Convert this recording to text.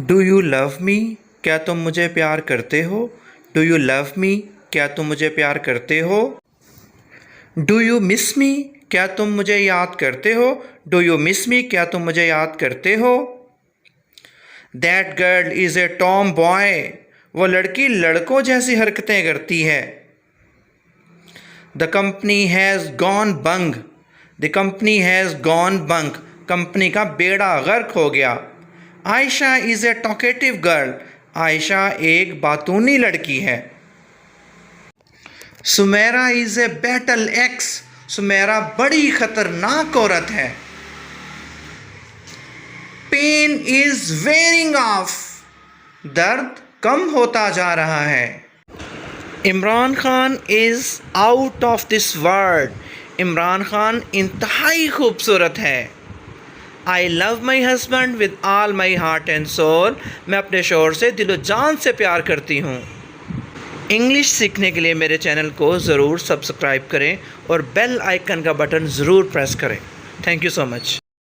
Do you love me? क्या तुम मुझे प्यार करते हो? Do you love me? क्या तुम मुझे प्यार करते हो? डू यू मिस मी? क्या तुम मुझे याद करते हो? डू यू मिस मी? क्या तुम मुझे याद करते हो? That girl is a Tom boy. वो लड़की लड़कों जैसी हरकतें करती है। The company has gone Bang. The company has gone bunk. Company का बेड़ा गर्क हो गया। Ayesha is a talkative girl. Ayesha एक बातूनी लड़की है। Sumera is a battle axe. Sumera बड़ी खतरनाक औरत है। Pain is wearing off. दर्द कम होता जा रहा है। Imran Khan is out of this world. Imran Khan इंतहाई खूबसूरत है। I love my husband with all my heart and soul. मैं अपने शौहर से दिलो जान से प्यार करती हूँ। इंग्लिश सीखने के लिए मेरे चैनल को ज़रूर सब्सक्राइब करें और बेल आइकन का बटन ज़रूर प्रेस करें। Thank you so much.